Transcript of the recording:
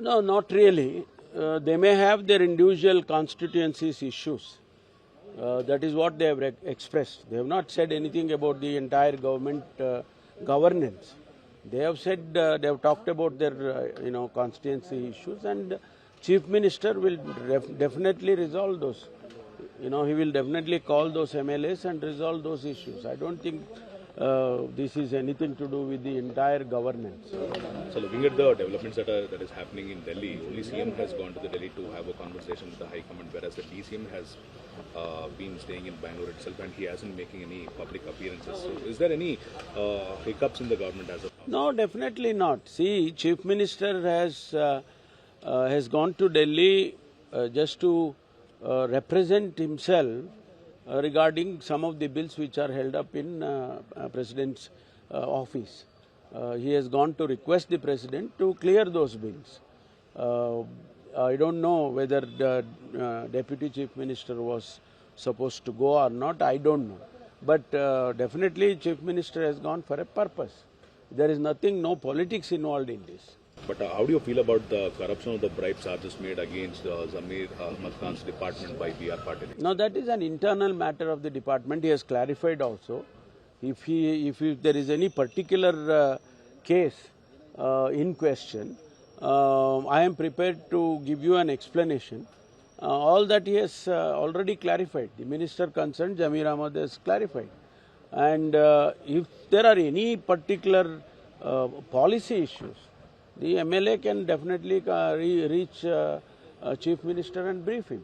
No, not really. They may have their individual constituencies issues. That is what they have expressed. They have not said anything about the entire government governance. They have said they have talked about their constituency issues, and Chief Minister will definitely resolve those. He will definitely call those MLAs and resolve those issues. I don't think this is anything to do with the entire governance. So looking at the developments that is happening in Delhi, only CM has gone to the Delhi to have a conversation with the High Command, whereas the DCM has been staying in Bangalore itself and he hasn't making any public appearances. So is there any hiccups in the government as of now? No, definitely not. See, Chief Minister has gone to Delhi just to represent himself regarding some of the bills which are held up in President's office. He has gone to request the President to clear those bills. I don't know whether the Deputy Chief Minister was supposed to go or not, I don't know. But definitely Chief Minister has gone for a purpose. There is nothing, no politics involved in this. But how do you feel about the corruption of the bribe charges made against Zamir Ahmad Khan's department by B.R. Patil? Now that is an internal matter of the department. He has clarified also. If there is any particular case in question, I am prepared to give you an explanation. All that he has already clarified. The minister concerned, Zamir Ahmad, has clarified. And if there are any particular policy issues, the MLA can definitely reach Chief Minister and brief him.